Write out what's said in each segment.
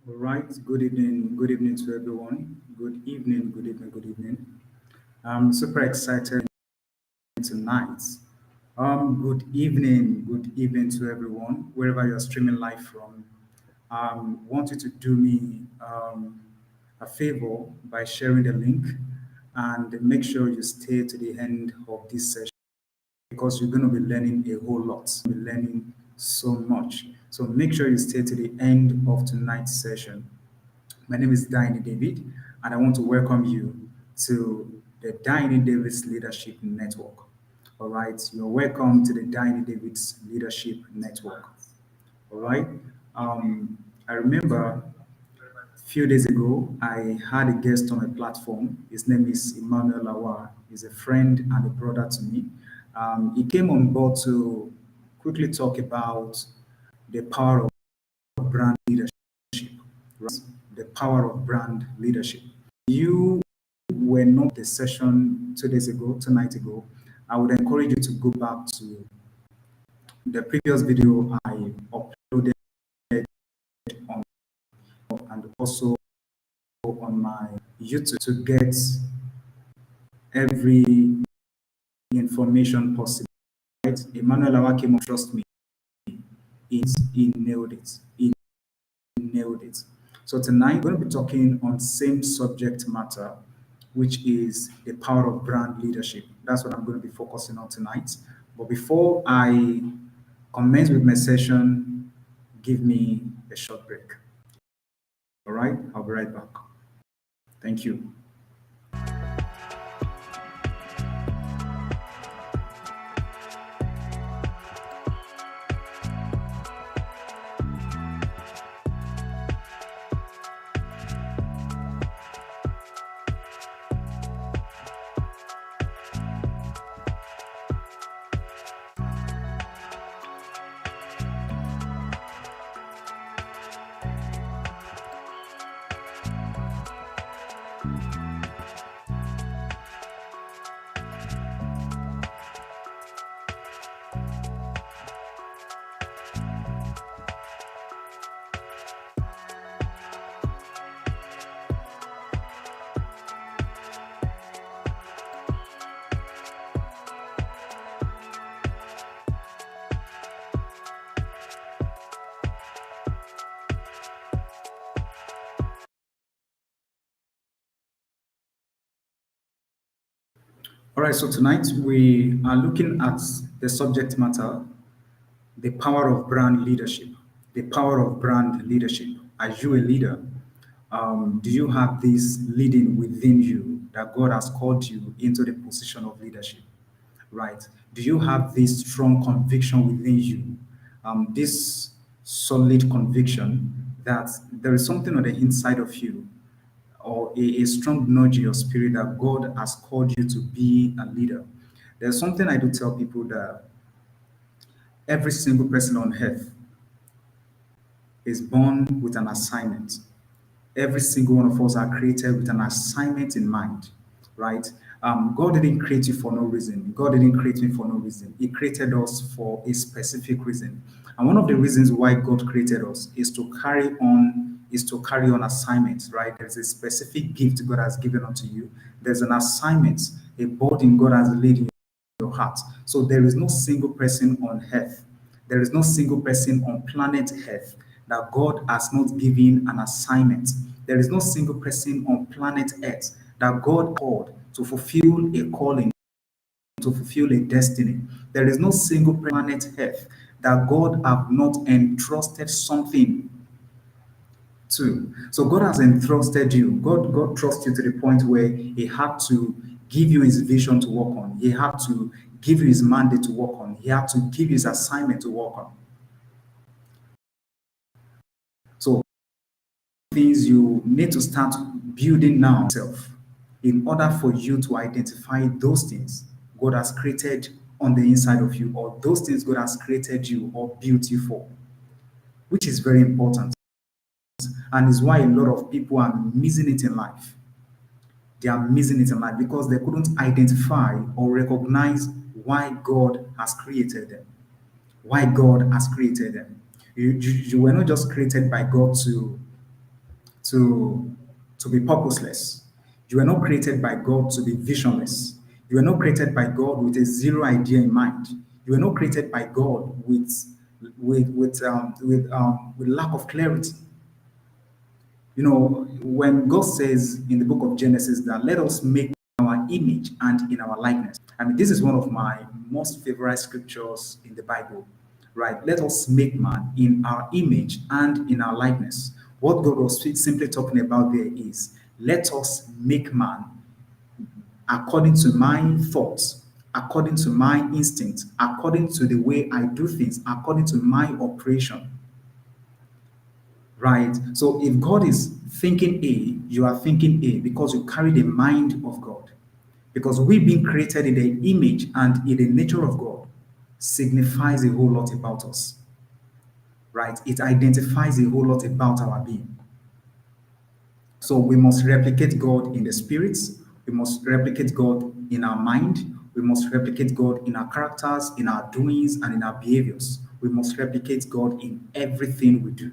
All right. Good evening to everyone. Good evening. Good evening. Good evening. I'm super excited tonight. Good evening to everyone, wherever you're streaming live from. Want you to do me a favor by sharing the link and make sure you stay to the end of this session because you're going to be learning a whole lot. You'll be learning so much. So make sure you stay to the end of tonight's session. My name is Diane David, and I want to welcome you to the Diane David's Leadership Network. All right, you're welcome to the Diane David's Leadership Network. All right. I remember a few days ago, I had a guest on my platform. His name is Emmanuel Lawar. He's a friend and a brother to me. He came on board to quickly talk about the power of brand leadership, right? The power of brand leadership. You were not the session 2 days ago, 2 nights ago. I would encourage you to go back to the previous video I uploaded on and also on my YouTube to get every information possible. Right? Emmanuel Awa came on, trust me, he nailed it. He nailed it. So tonight we're going to be talking on same subject matter, which is the power of brand leadership. That's what I'm going to be focusing on tonight. But before I commence with my session, give me a short break. All right, I'll be right back. Thank you. All right, so tonight we are looking at the subject matter, the power of brand leadership. The power of brand leadership. Are you a leader? Do you have this leading within you that God has called you into the position of leadership? Right? Do you have this strong conviction within you? This solid conviction that there is something on the inside of you or a strong nudge in your spirit that God has called you to be a leader. There's something I do tell people that every single person on earth is born with an assignment. Every single one of us are created with an assignment in mind, right? God didn't create you for no reason. God didn't create me for no reason. He created us for a specific reason. And one of the reasons why God created us is to carry on assignments, right? There's a specific gift God has given unto you. There's an assignment, a burden God has laid in your heart. So there is no single person on earth, there is no single person on planet Earth that God has not given an assignment. There is no single person on planet Earth that God called to fulfill a calling, to fulfill a destiny. There is no single planet Earth that God have not entrusted something to. So God has entrusted you. God trusts you to the point where He had to give you His vision to work on. He had to give you His mandate to work on. He had to give you His assignment to work on. So things you need to start building now yourself in order for you to identify those things God has created on the inside of you, or those things God has created you or built you for, which is very important and is why a lot of people are missing it in life. They are missing it in life because they couldn't identify or recognize why God has created them. Why God has created them. You were not just created by God to to be purposeless. You were not created by God to be visionless. You were not created by God with a zero idea in mind. You were not created by God with lack of clarity. You know, when God says in the book of Genesis that let us make our image and in our likeness. I mean, this is one of my most favorite scriptures in the Bible, right? Let us make man in our image and in our likeness. What God was simply talking about there is let us make man according to my thoughts, according to my instinct, according to the way I do things, according to my operation. Right? So if God is thinking A, you are thinking A because you carry the mind of God. Because we've been created in the image and in the nature of God signifies a whole lot about us. Right? It identifies a whole lot about our being. So we must replicate God in the spirits, we must replicate God in our mind, we must replicate God in our characters, in our doings, and in our behaviors. We must replicate God in everything we do,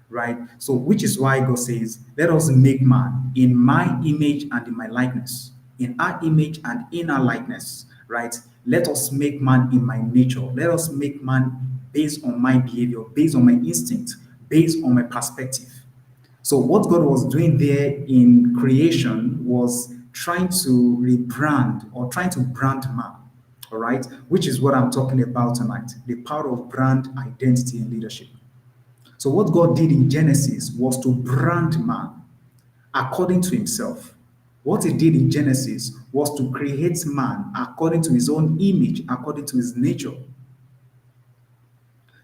right? So, which is why God says, let us make man in my image and in my likeness, in our image and in our likeness, right? Let us make man in my nature. Let us make man based on my behavior, based on my instinct, based on my perspective. So, what God was doing there in creation was trying to rebrand or trying to brand man, all right? Which is what I'm talking about tonight, the power of brand identity and leadership. So, what God did in Genesis was to brand man according to himself. What he did in Genesis was to create man according to his own image, according to his nature.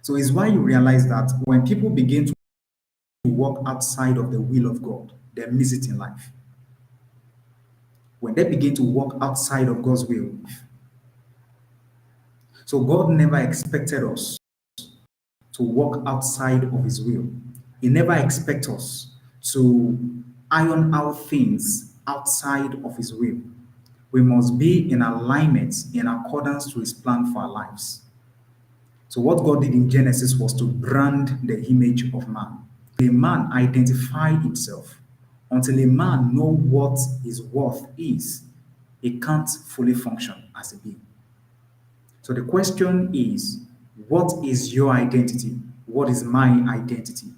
So, it's why you realize that when people begin to walk outside of the will of God, they miss it in life. When they begin to walk outside of God's will, so God never expected us to walk outside of his will. He never expects us to iron out things outside of his will. We must be in alignment in accordance to his plan for our lives. So what God did in Genesis was to brand the image of man. A man identify himself. Until a man know what his worth is, he can't fully function as a being. So the question is, what is your identity? What is my identity?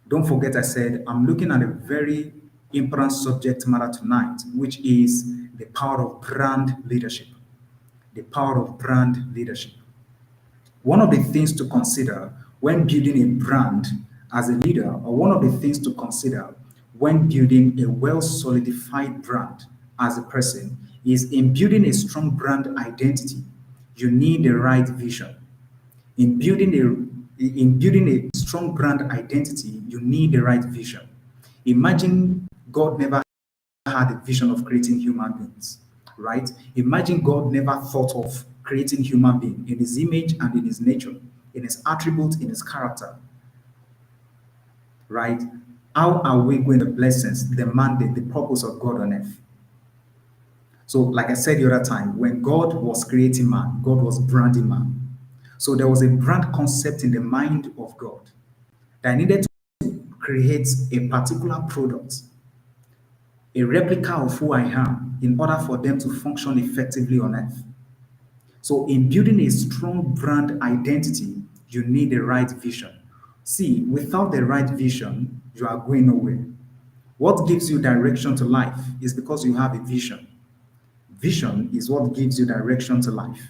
Don't forget, I said I'm looking at a very important subject matter tonight, which is the power of brand leadership. The power of brand leadership. One of the things to consider when building a brand as a leader, or one of the things to consider when building a well solidified brand as a person, is in building a strong brand identity, you need the right vision. In building a strong brand identity, you need the right vision. Imagine God never had a vision of creating human beings, right? Imagine God never thought of creating human being in his image and in his nature, in his attributes, in his character, right? How are we going to blessings, the mandate, the purpose of God on earth? So, like I said the other time, when God was creating man, God was branding man. So there was a brand concept in the mind of God that needed to create a particular product, a replica of who I am, in order for them to function effectively on earth. So, in building a strong brand identity, you need the right vision. See, without the right vision, you are going nowhere. What gives you direction to life is because you have a vision. Vision is what gives you direction to life.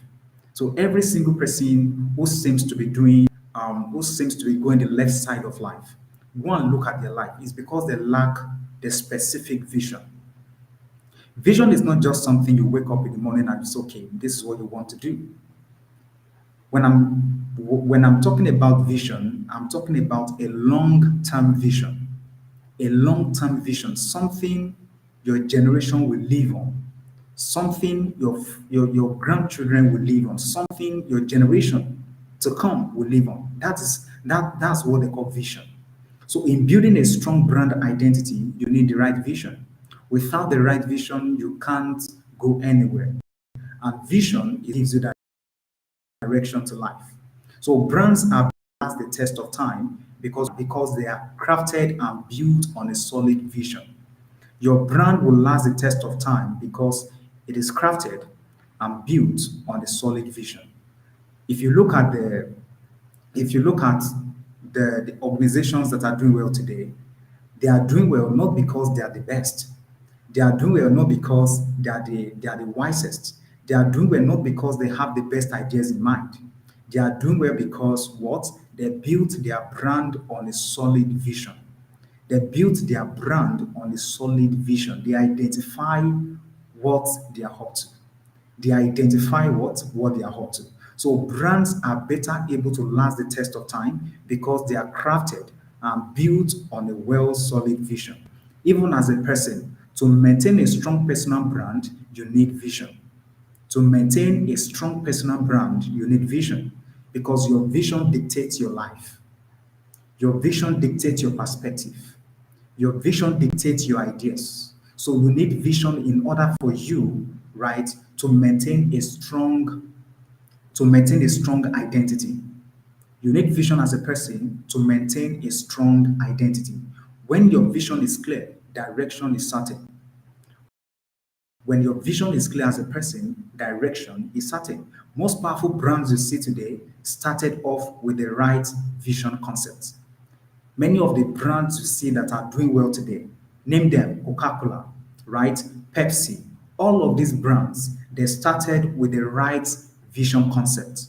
So every single person who seems to be going the left side of life, go and look at their life. It's because they lack the specific vision. Vision is not just something you wake up in the morning and it's okay. This is what you want to do. When I'm talking about vision, I'm talking about a long-term vision. A long-term vision, something your generation will live on, something your grandchildren will live on, something your generation to come will live on. That's what they call vision. So in building a strong brand identity, you need the right vision. Without the right vision, you can't go anywhere. And vision gives you that direction to life. So brands are past the test of time because they are crafted and built on a solid vision. Your brand will last the test of time because it is crafted and built on a solid vision. If you look at the if you look at the organizations that are doing well today, they are doing well not because they are the best. They are doing well not because they are the wisest. They are doing well not because they have the best ideas in mind. They are doing well because what? They built their brand on a solid vision. They built their brand on a solid vision. They identify what they are up to. They identify what they are up to. So brands are better able to last the test of time because they are crafted and built on a well solid vision. Even as a person, to maintain a strong personal brand, you need vision. To maintain a strong personal brand, you need vision because your vision dictates your life. Your vision dictates your perspective. Your vision dictates your ideas. So you need vision in order for you, right, to maintain a strong identity. You need vision as a person to maintain a strong identity. When your vision is clear, direction is certain. When your vision is clear as a person, direction is certain. Most powerful brands you see today started off with the right vision concept. Many of the brands you see that are doing well today, name them Coca-Cola, right? Pepsi, all of these brands, they started with the right vision concept.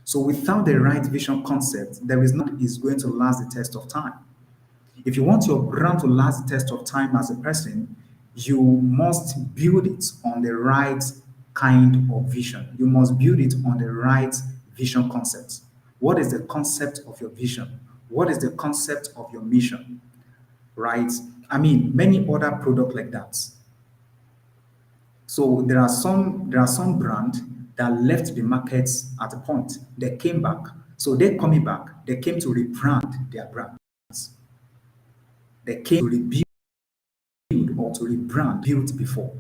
So without the right vision concept, there is not is going to last the test of time. If you want your brand to last the test of time as a person, you must build it on the right kind of vision. You must build it on the right vision concept. What is the concept of your vision? What is the concept of your mission? Right? I mean, many other products like that. So there are some brands that left the markets at a point. They came back. So they coming back. They came to rebrand their brands. They came to rebuild or to rebrand built before.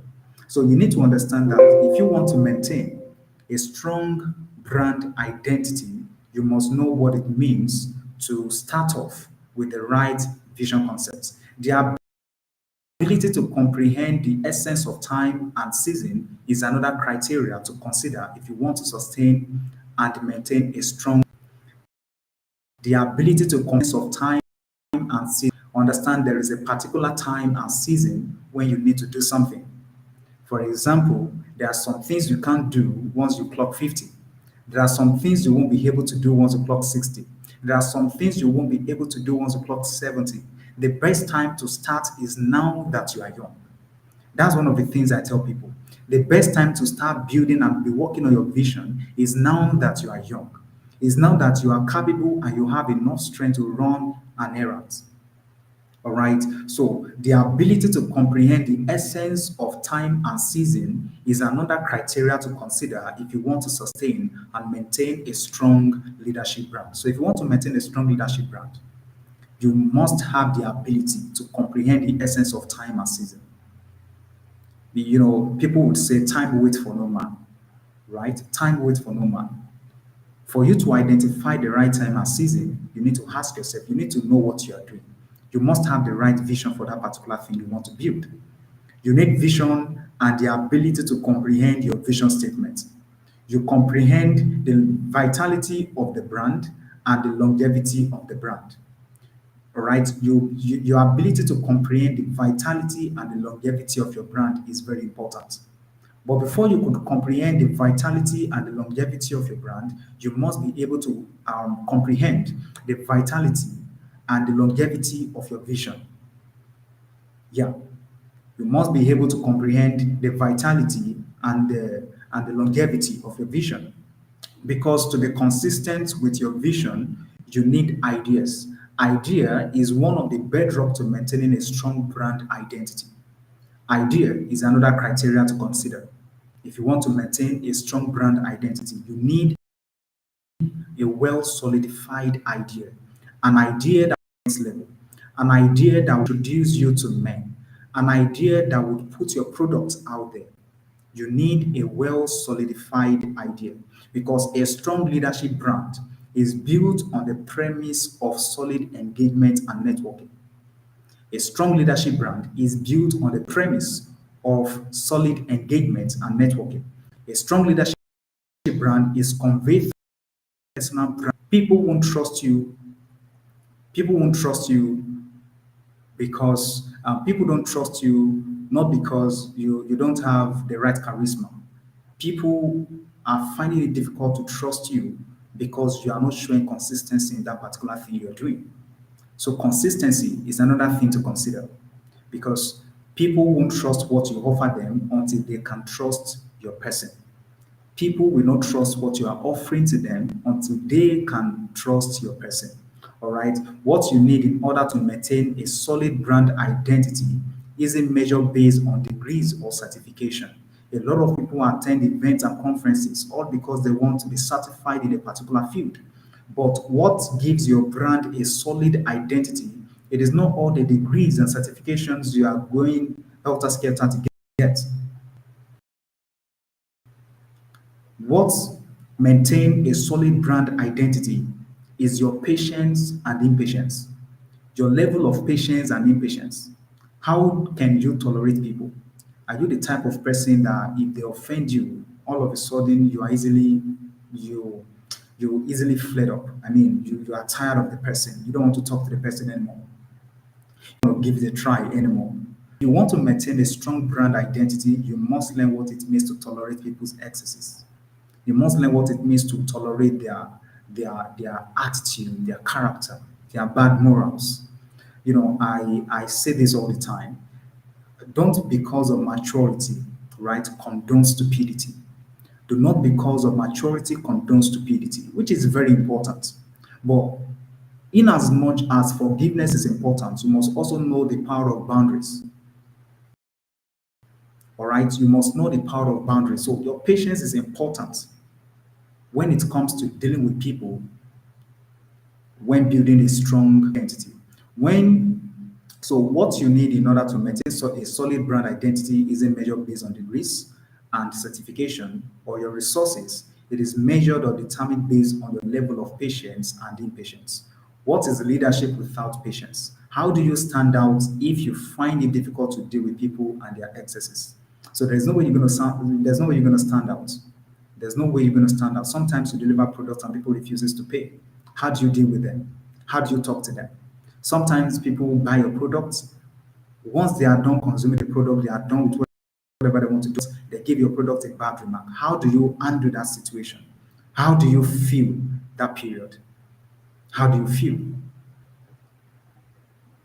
So you need to understand that if you want to maintain a strong brand identity, you must know what it means to start off with the right vision concepts. The ability to comprehend the essence of time and season is another criteria to consider if you want to sustain and maintain a strong. The ability to of time and season, understand there is a particular time and season when you need to do something. For example, there are some things you can't do once you clock 50. There are some things you won't be able to do once you clock 60. There are some things you won't be able to do once you clock 70. The best time to start is now that you are young. That's one of the things I tell people. The best time to start building and be working on your vision is now that you are young. Is now that you are capable and you have enough strength to run an errand. All right. So the ability to comprehend the essence of time and season is another criteria to consider if you want to sustain and maintain a strong leadership brand. So if you want to maintain a strong leadership brand, you must have the ability to comprehend the essence of time and season. People would say time waits for no man, right? Time waits for no man. For you to identify the right time and season, you need to ask yourself, you need to know what you are doing. You must have the right vision for that particular thing you want to build. You need vision and the ability to comprehend your vision statement. You comprehend the vitality of the brand and the longevity of the brand. All right. Your ability to comprehend the vitality and the longevity of your brand is very important. But before you could comprehend the vitality and the longevity of your brand, you must be able to comprehend the vitality and the longevity of your vision. Yeah, you must be able to comprehend the vitality and the longevity of your vision. Because to be consistent with your vision, you need ideas. Idea is one of the bedrock to maintaining a strong brand identity. Idea is another criteria to consider. If you want to maintain a strong brand identity, you need a well solidified idea, an idea that is level, an idea that will introduce you to men, an idea that would put your products out there. You need a well solidified idea because a strong leadership brand is built on the premise of solid engagement and networking. A strong leadership brand is built on the premise of solid engagement and networking. A strong leadership brand is conveyed through personal brand. People won't trust you because people don't trust you not because you don't have the right charisma. People are finding it difficult to trust you because you are not showing consistency in that particular thing you're doing. So consistency is another thing to consider because people won't trust what you offer them until they can trust your person. People will not trust what you are offering to them until they can trust your person. All right. What you need in order to maintain a solid brand identity isn't measured based on degrees or certification. A lot of people attend events and conferences all because they want to be certified in a particular field. But what gives your brand a solid identity? It is not all the degrees and certifications you are going helter skelter to get. What maintain a solid brand identity is your patience and impatience, your level of patience and impatience. How can you tolerate people? Are you the type of person that if they offend you, all of a sudden you you easily flare up? I mean, you are tired of the person. You don't want to talk to the person anymore. You don't give it a try anymore. If you want to maintain a strong brand identity, you must learn what it means to tolerate people's excesses. You must learn what it means to tolerate their attitude, their character, their bad morals. I say this all the time. Don't because of maturity, right, condone stupidity. Do not because of maturity condone stupidity, which is very important. But in as much as forgiveness is important, you must also know the power of boundaries. All right, you must know the power of boundaries. So your patience is important when it comes to dealing with people when building a strong identity. When so what you need in order to maintain a solid brand identity isn't measured based on degrees and certification or your resources. It is measured or determined based on your level of patience and impatience. What is leadership without patience? How do you stand out if you find it difficult to deal with people and their excesses? So there's no way you're gonna stand out. There's no way you're going to stand out. Sometimes you deliver products and people refuses to pay. How do you deal with them? How do you talk to them? Sometimes people buy your products. Once they are done consuming the product, they are done with whatever they want to do. They give your product a bad remark. How do you handle that situation? How do you feel that period? How do you feel?